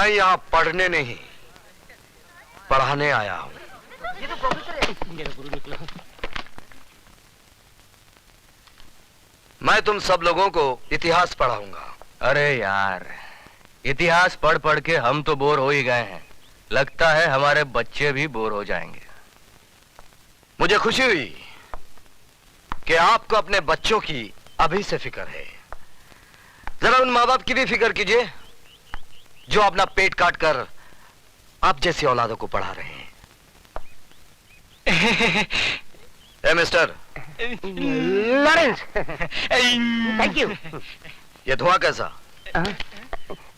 मैं यहाँ पढ़ने नहीं, पढ़ाने आया हूँ। ये तो प्रोफेसर है। मेरा गुरु निकला। मैं तुम सब लोगों को इतिहास पढ़ाऊंगा। अरे यार, इतिहास पढ़ पढ़ के हम तो बोर हो ही गए हैं। लगता है हमारे बच्चे भी बोर हो जाएंगे। मुझे खुशी हुई कि आपको अपने बच्चों की अभी से फिक्र है। जरा उन माँ बाप की भी फिक्र कीजिए जो अपना पेट काट कर आप जैसी औलादों को पढ़ा रहे हैं। ए मिस्टर लॉरेंस, थैंक यू। ये धुआं कैसा?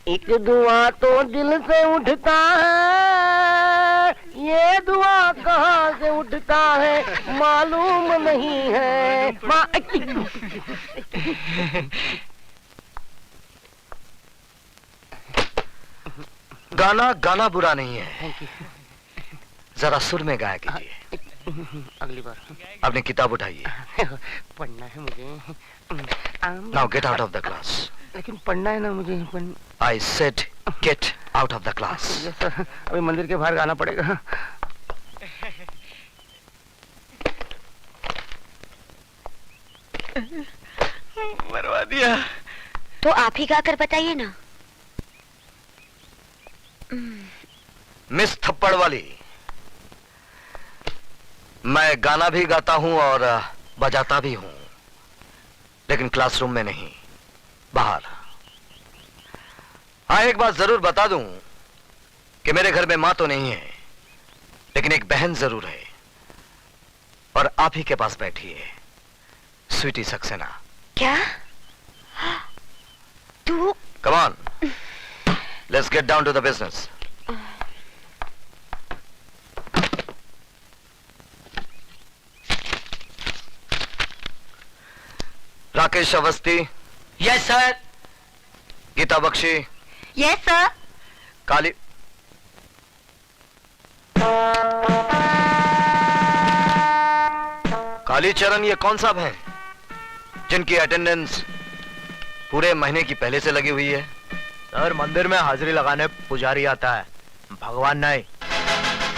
एक धुआं तो दिल से उठता है, ये धुआं कहाँ से उठता है मालूम नहीं है। गाना गाना बुरा नहीं है, जरा सुर में गाया कीजिए। अगली बार। अपनी किताब उठाइए। पढ़ना है मुझे। Now get out of the class. लेकिन पढ़ना है ना मुझे। I said get out of the class. Yes sir, अभी मंदिर के बाहर गाना पड़ेगा। मरवा दिया। तो आप ही गाकर बताइए ना। मिस थप्पड़ वाली, मैं गाना भी गाता हूं और बजाता भी हूं, लेकिन क्लासरूम में नहीं, बाहर। हाँ, एक बात जरूर बता दूं कि मेरे घर में मां तो नहीं है, लेकिन एक बहन जरूर है, और आप ही के पास बैठी है, स्वीटी सक्सेना। क्या? तू? Come on, let's get down to the business. Rakesh Awasthi. Yes sir. Geeta Bakshi. Yes sir. Kali Kalicharan, ये कौन साहब हैं जिनकी अटेंडेंस पूरे महीने की पहले से लगी हुई है? सर, मंदिर में हाजिरी लगाने पुजारी आता है, भगवान नहीं।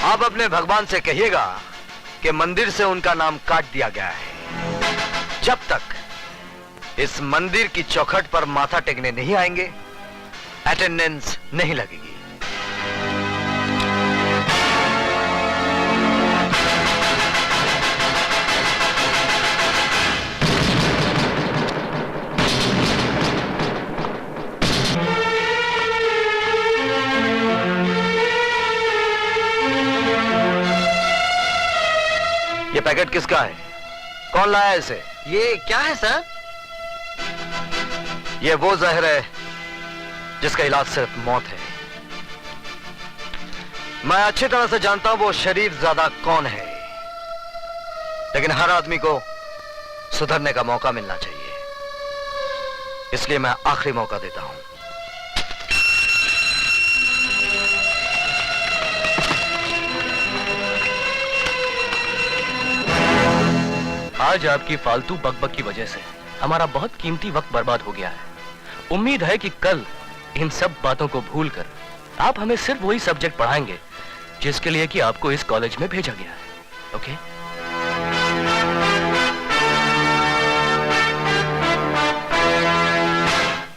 आप अपने भगवान से कहिएगा कि मंदिर से उनका नाम काट दिया गया है। जब तक इस मंदिर की चौखट पर माथा टेकने नहीं आएंगे, अटेंडेंस नहीं लगेगी। ये पैकेट किसका है? कौन लाया इसे? ये क्या है सर? ये वो जहर है जिसका इलाज सिर्फ मौत है। मैं अच्छी तरह से जानता हूं वो शरीफ ज़्यादा कौन है, लेकिन हर आदमी को सुधरने का मौका मिलना चाहिए, इसलिए मैं आखिरी मौका देता हूं। आज आपकी फालतू बकबक की वजह से हमारा बहुत कीमती वक्त बर्बाद हो गया है। उम्मीद है कि कल इन सब बातों को भूलकर आप हमें सिर्फ वही सब्जेक्ट पढ़ाएंगे जिसके लिए कि आपको इस कॉलेज में भेजा गया है। ओके?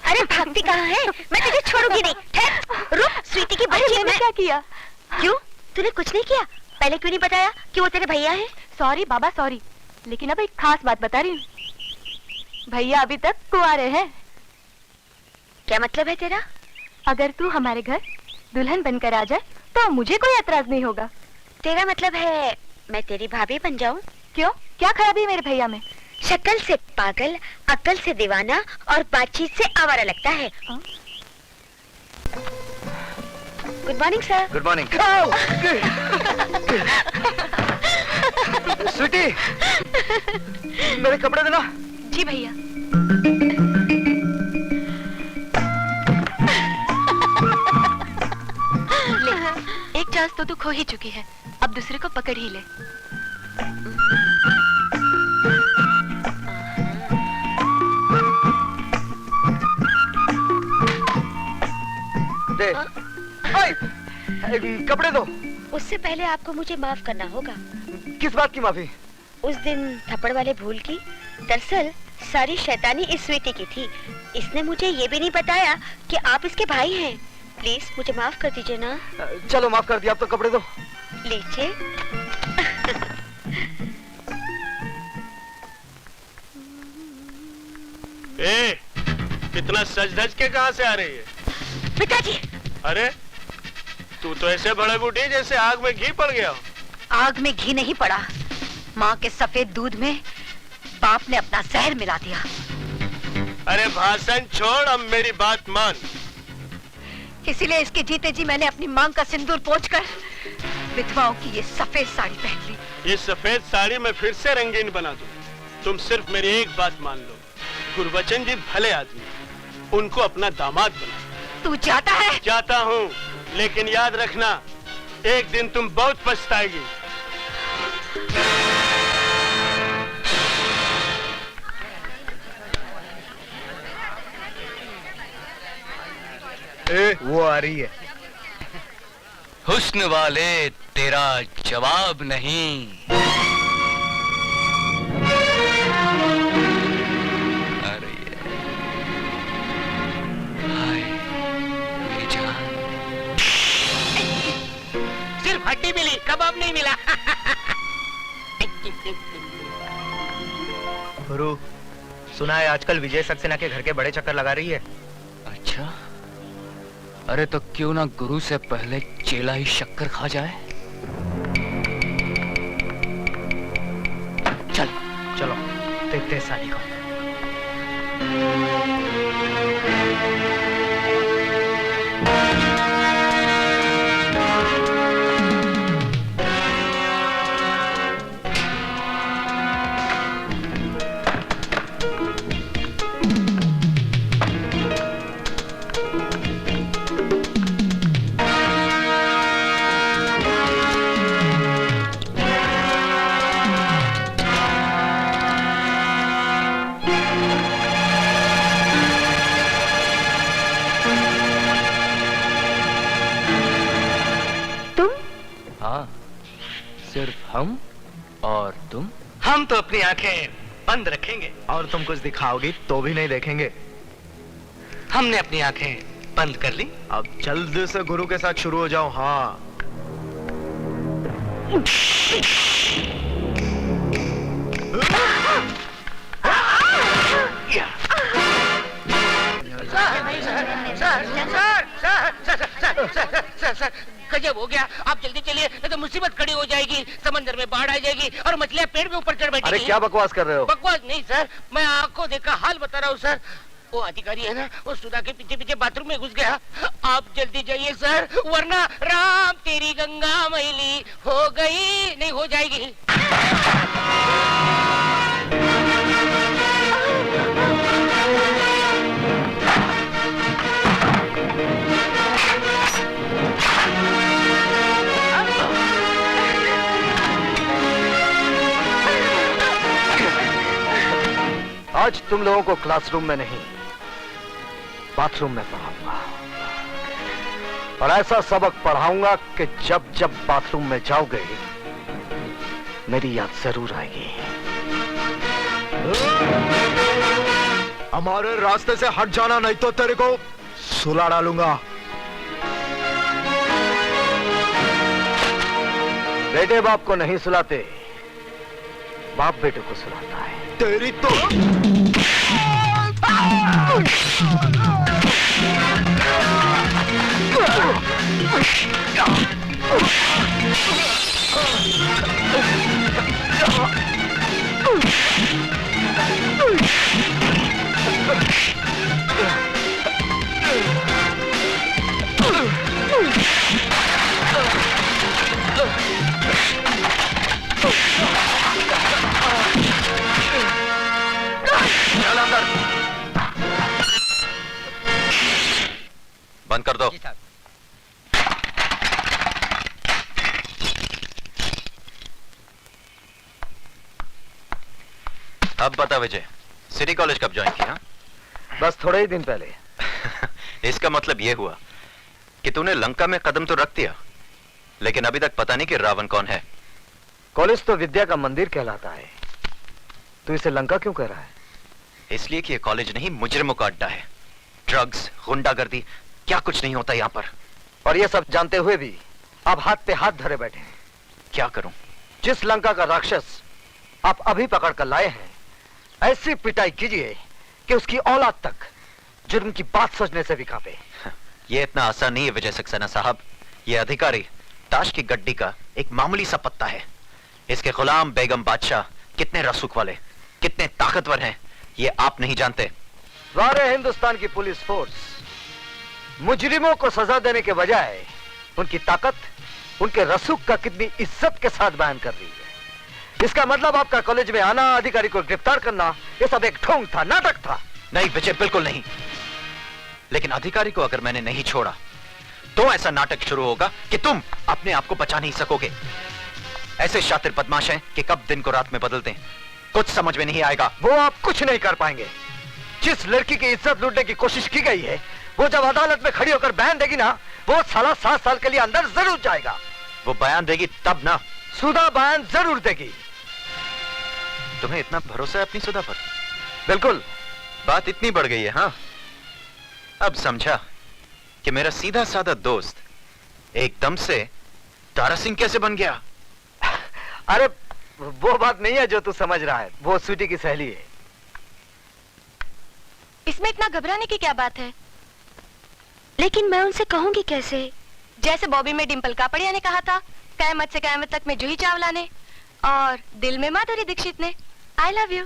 अरे भागती कहाँ है? मैं तुझे छोड़ूंगी नहीं। ठहर, रुक। स्वीटी की बच्ची। मैंने क्या किया? क्यों? तूने कुछ नहीं किया? पहले क्यों नहीं बताया कि वो तेरे भैया है? सॉरी बाबा सॉरी, लेकिन अब एक खास बात बता रही हूँ। भैया अभी तक कुंवारे हैं। क्या मतलब है तेरा? अगर तू हमारे घर दुल्हन बनकर आ जाए तो मुझे कोई एतराज नहीं होगा। तेरा मतलब है मैं तेरी भाभी बन जाऊं? क्यों? क्या खराबी है मेरे भैया में? शक्ल से पागल, अक्ल से दीवाना और बातचीत से आवारा लगता है। Good morning sir. Good morning. Sweetie, मेरे कपड़े देना। जी भैया। ले, एक चांस तो तू खो ही चुकी है, अब दूसरे को पकड़ ही ले। दे। कपड़े दो। उससे पहले आपको मुझे माफ करना होगा। किस बात की माफी? उस दिन थप्पड़ वाले भूल की। दरअसल सारी शैतानी इस स्वीटी की थी। इसने मुझे ये भी नहीं बताया कि आप इसके भाई हैं। प्लीज मुझे माफ कर दीजिए ना। चलो माफ कर दिया, अब तो कपड़े दो। लीजिए। कितना सज धज के कहाँ से आ रही है? पिताजी। अरे तू तो ऐसे बड़े बूढ़ी जैसे आग में घी पड़ गया। आग में घी नहीं पड़ा, माँ के सफेद दूध में बाप ने अपना जहर मिला दिया। अरे भाषण छोड़, अब मेरी बात मान। इसीलिए इसके जीते जी मैंने अपनी मांग का सिंदूर पोंछकर विधवाओं की ये सफेद साड़ी पहन ली। ये सफेद साड़ी मैं फिर से रंगीन बना दूं। तुम सिर्फ मेरी एक बात मान लो, गुरबचन जी भले आदमी, उनको अपना दामाद बना। तू जाता है? जाता हूँ, लेकिन याद रखना एक दिन तुम बहुत पछताएगी। वो आ रही है। हुस्न वाले तेरा जवाब नहीं। अरे हाय मेरी जान। सिर्फ हड्डी मिली, कबाब नहीं मिला। गुरु, सुना है आजकल विजय सक्सेना के घर के बड़े चक्कर लगा रही है। अच्छा, अरे तो क्यों ना गुरु से पहले चेला ही शक्कर खा जाए। चल चलो देखते हैं साली को। सिर्फ हम और तुम। हम तो अपनी आंखें बंद रखेंगे और तुम कुछ दिखाओगी तो भी नहीं देखेंगे। हमने अपनी आंखें बंद कर ली, अब जल्द से गुरु के साथ शुरू हो जाओ। हाँ सर, गजब हो गया। आप जल्दी चलिए, नहीं तो मुसीबत खड़ी हो जाएगी। समंदर में बाढ़ आ जाएगी और मछलियां पेड़ में ऊपर चढ़ बैठेगी। अरे क्या बकवास कर रहे हो? बकवास नहीं सर, मैं आंखों देखा हाल बता रहा हूँ सर। वो अधिकारी है ना, वो सुधा के पीछे पीछे बाथरूम में घुस गया। आप जल्दी जाइए सर, वरना राम तेरी गंगा मैली हो गई नहीं हो जाएगी। आज तुम लोगों को क्लासरूम में नहीं, बाथरूम में पढ़ाऊंगा। और ऐसा सबक पढ़ाऊंगा कि जब जब बाथरूम में जाओगे मेरी याद जरूर आएगी। हमारे रास्ते से हट जाना, नहीं तो तेरे को सुला डालूंगा। बेटे बाप को नहीं सुलाते, बाप बेटे को सुलाता है। तेरी तो बंद कर दो। अब बता विजय, सिटी कॉलेज कब ज्वाइन किया? बस थोड़े ही दिन पहले। इसका मतलब ये हुआ कि तूने लंका में कदम तो रख दिया, लेकिन अभी तक पता नहीं कि रावण कौन है। कॉलेज तो विद्या का मंदिर कहलाता है, तू इसे लंका क्यों कह रहा है? इसलिए कि यह कॉलेज नहीं, मुजरिमों का अड्डा है। ड्रग्स, गुंडागर्दी, क्या कुछ नहीं होता यहाँ पर। और ये सब जानते हुए भी आप हाथ पे हाथ धरे बैठे हैं। क्या करूं? जिस लंका का राक्षस आप अभी पकड़ कर लाए हैं, ऐसी पिटाई कीजिए कि उसकी औलाद तक जुर्म की बात सोचने से भी कांपे। यह इतना आसान नहीं है विजय सक्सेना साहब। यह अधिकारी ताश की गड्डी का एक मामूली सा पत्ता है। इसके गुलाम बेगम बादशाह कितने रसूख वाले, कितने ताकतवर हैं, ये आप नहीं जानते। सारे हिंदुस्तान की पुलिस फोर्स मुजरिमों को सजा देने के बजाय उनकी ताकत, उनके रसूख का कितनी इज्जत के साथ बयान कर रही है। इसका मतलब आपका कॉलेज में आना, अधिकारी को गिरफ्तार करना, ये सब एक ढोंग था, नाटक था। नहीं विजय, बिल्कुल नहीं। लेकिन अधिकारी को अगर मैंने नहीं छोड़ा तो ऐसा नाटक शुरू होगा कि तुम अपने आप को बचा नहीं सकोगे। ऐसे शातिर बदमाश हैं कि कब दिन को रात में बदलते हैं, कुछ समझ में नहीं आएगा। वो आप कुछ नहीं कर पाएंगे। जिस लड़की की इज्जत लूटने की कोशिश की गई है, वो जब अदालत में खड़ी होकर बयान देगी ना, वो साला 7 साल के लिए अंदर जरूर जाएगा। वो बयान देगी तब ना। सुधा बयान जरूर देगी। तुम्हें इतना भरोसा है अपनी सुधा पर? बिल्कुल। बात इतनी बढ़ गई है। हाँ, अब समझा कि मेरा सीधा साधा दोस्त एकदम से तारा सिंह कैसे बन गया। अरे वो बात नहीं है जो तू समझ रहा है, वो स्वीटी की सहेली है। इसमें इतना घबराने की क्या बात है? लेकिन मैं उनसे कहूंगी कैसे? जैसे बॉबी में डिंपल कापड़िया ने कहा था, कयामत से कयामत तक में जूही चावला ने, और दिल में माधुरी दीक्षित ने, आई लव यू।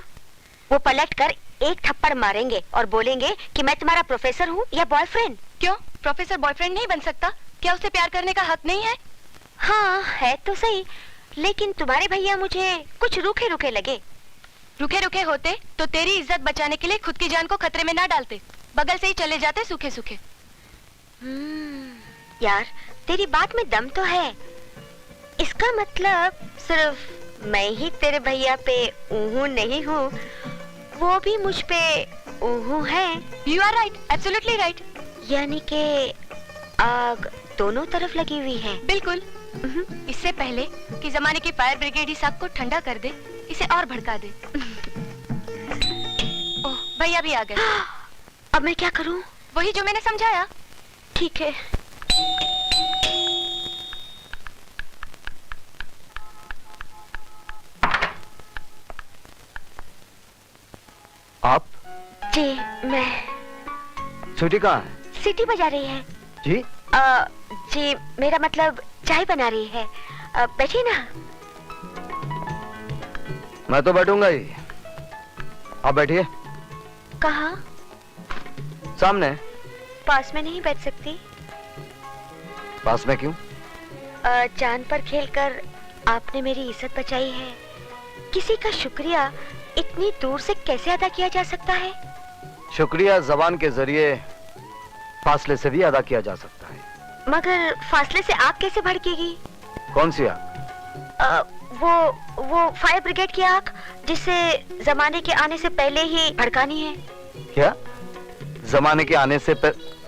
वो पलट कर एक थप्पड़ मारेंगे और बोलेंगे कि मैं तुम्हारा प्रोफेसर हूँ या बॉयफ्रेंड। क्यों, प्रोफेसर बॉयफ्रेंड नहीं बन सकता? क्या उसे प्यार करने का हक नहीं है? हाँ है तो सही, लेकिन तुम्हारे भैया मुझे कुछ रूखे रूखे लगे। रुके रुके होते तो तेरी इज्जत बचाने के लिए खुद की जान को खतरे में ना डालते, बगल से ही चले जाते सूखे सूखे। यार तेरी बात में दम तो है। इसका मतलब सिर्फ मैं ही तेरे भैया पे ऊहू नहीं हूँ, वो भी मुझ पे ऊहू है। You are right, absolutely right. यानी कि आग दोनों तरफ लगी हुई है। बिल्कुल। इससे पहले कि जमाने की फायर ब्रिगेड इस आग को ठंडा कर दे, इसे और भड़का दे। ओह, भैया भी आ गए। अब मैं क्या करूं? वही जो मैंने समझाया। ठीक है। आप? जी मैं। स्वीटी कहाँ है? सीटी बजा रही है। जी? जी मेरा मतलब चाय बना रही है। बैठिए ना। मैं तो बैठूंगा ही, आप बैठिए। कहाँ? सामने। पास में नहीं बैठ सकती? पास में क्यों? जान पर खेलकर आपने मेरी इज्जत बचाई है। किसी का शुक्रिया इतनी दूर से कैसे अदा किया जा सकता है? शुक्रिया जबान के जरिए फासले से भी अदा किया जा सकता है। मगर फासले से आग कैसे भड़केगी? कौन सी आग? वो फायर ब्रिगेड की आग, जिसे जमाने के आने से पहले ही भड़कानी है। क्या? जमाने के आने से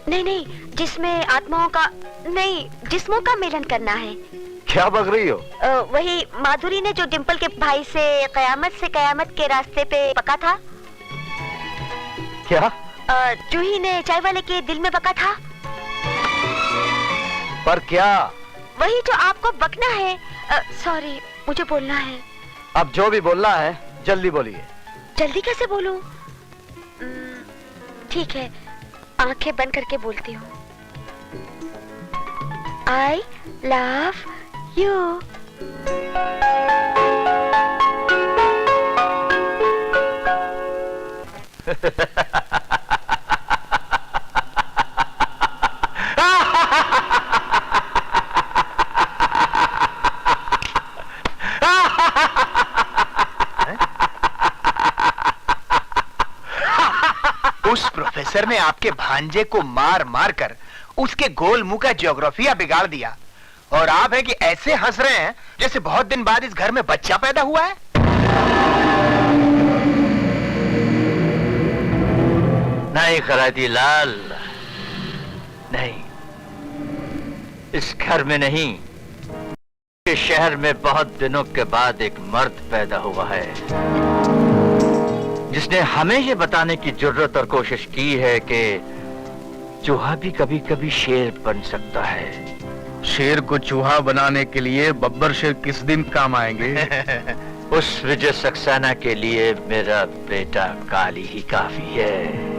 नहीं, जिसमें आत्माओं का नहीं, जिस्मों का मिलन करना है। क्या बक रही हो? वही माधुरी ने जो डिंपल के भाई से कयामत के रास्ते पे बका था। क्या? जूही ने चाय वाले के दिल में बका था। पर क्या? वही जो आपको बकना है। सॉरी, मुझे बोलना है। अब जो भी बोलना है जल्दी बोलिए। जल्दी कैसे बोलूं? ठीक है, आंखें बंद करके बोलती हूँ। I love you. उस प्रोफेसर ने आपके भांजे को मार मार कर उसके गोल मुंह का ज्योग्राफिया बिगाड़ दिया, और आप है कि ऐसे हंस रहे हैं जैसे बहुत दिन बाद इस घर में बच्चा पैदा हुआ है। नहीं खराती लाल, नहीं। इस घर में नहीं, इस शहर में बहुत दिनों के बाद एक मर्द पैदा हुआ है जिसने हमें ये बताने की जरूरत और कोशिश की है कि चूहा भी कभी कभी शेर बन सकता है। शेर को चूहा बनाने के लिए बब्बर शेर किस दिन काम आएंगे? उस विजय सक्सेना के लिए मेरा बेटा काली ही काफी है।